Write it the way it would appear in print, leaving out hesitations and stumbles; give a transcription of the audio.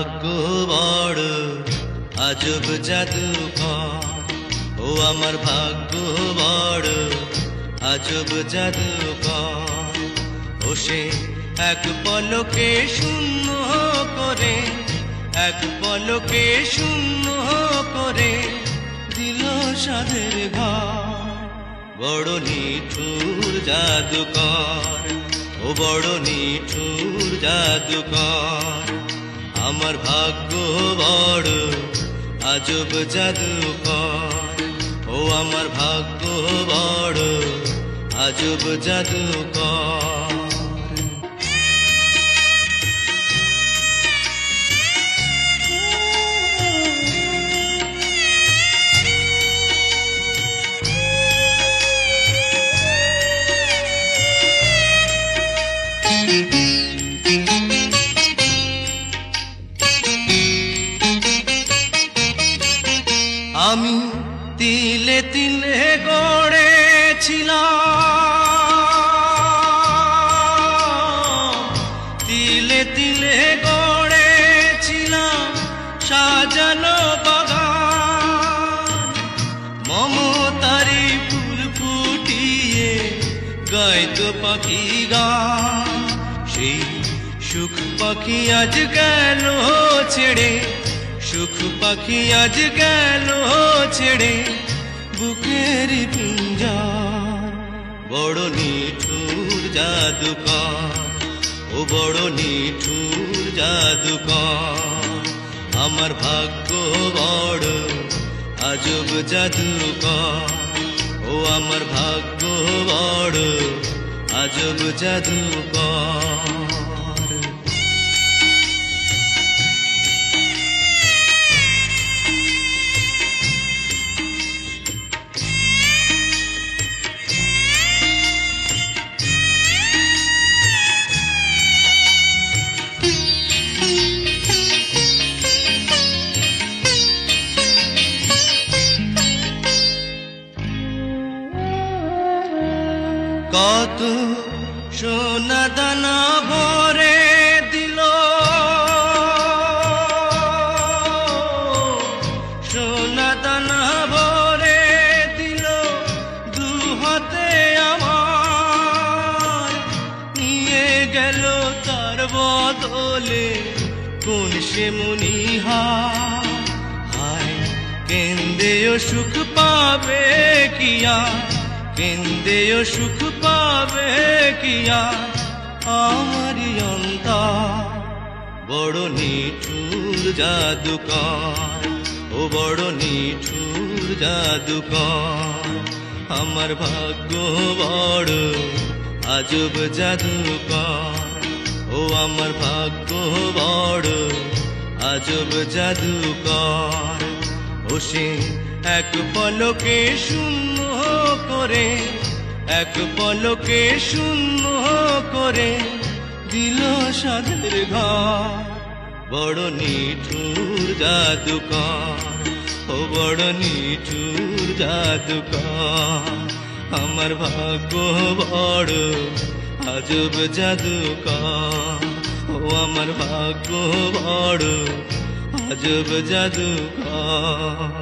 ভাগ্য বড় আজব জাদুকর, ও আমার ভাগ্য বড় আজব জাদুকর। ও সে এক পলকে শূন্য করে, এক পলকে শূন্য করে দিল সাধের ঘর। বড় নিঠুর জাদুকর, ও বড় নিঠুর জাদুকর। আমার ভাগ্য বড় আজব জাদুকর, ও আমার ভাগ্য বড় আজব জাদুকর। আমি তিলে তিলে গড়েছিলাম, তিলে তিলে গড়েছিলাম সাজানো বাগান। মমতারি ফুল ফুটিয়ে গাইতো পাখি গান। সেই সুখ পাখি আজ গেল ছেড়ে, সুখ পাখি আজ গেল ছেড়ে বুকের পিঞ্জর। বড় নিঠুর জাদুকর, ও বড় নিঠুর জাদুকর। আমার ভাগ্য বড় আজব জাদুকর, ও আমার ভাগ্য বড় আজব জাদুকর। কত সোনা দানা ভরে দিল, সোনা দানা ভরে দিল দু হাতে আমার। নিয়ে গেল তার বদলে কোন সে মনিহার। হায় কেন্দেও সুখ পাবে কিয়া, কেন্দেও সুখ পাবে কিয়া আমারি অন্তর। বড় নিঠুর জাদুকর, ও বড় নিঠুর জাদুকর। আমার ভাগ্য বড় আজব জাদুকর, ও আমার ভাগ্য বড় আজব জাদুকর। ও সে এক পলকে শূন্য করে, এক পলকে শূন্য করে দিল সাধের ঘর। বড় নিঠুর জাদুকর, ও বড় নিঠুর জাদুকর। আমার ভাগ্য বড় আজব জাদুকর, ও আমার ভাগ্য বড় আজব জাদুকর।